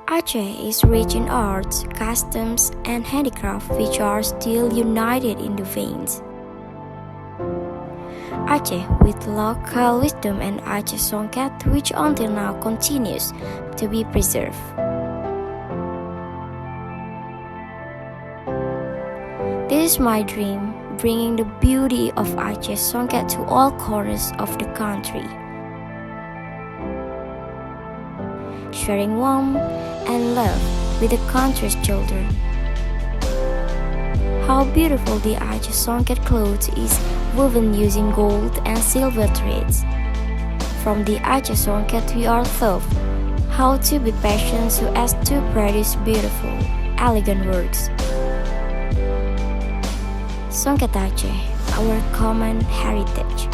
Aceh is rich in arts, customs, and handicraft which are still united in the veins. Aceh with local wisdom and Aceh Songket which until now continues to be preserved. This is my dream, bringing the beauty of Aceh Songket to all corners of the country. Sharing warmth and love with the country's children. How beautiful the Aceh Songket cloth is woven using gold and silver threads. From the Aceh Songket we are taught how to be patient so as to produce beautiful, elegant works. Songket Aceh, our common heritage.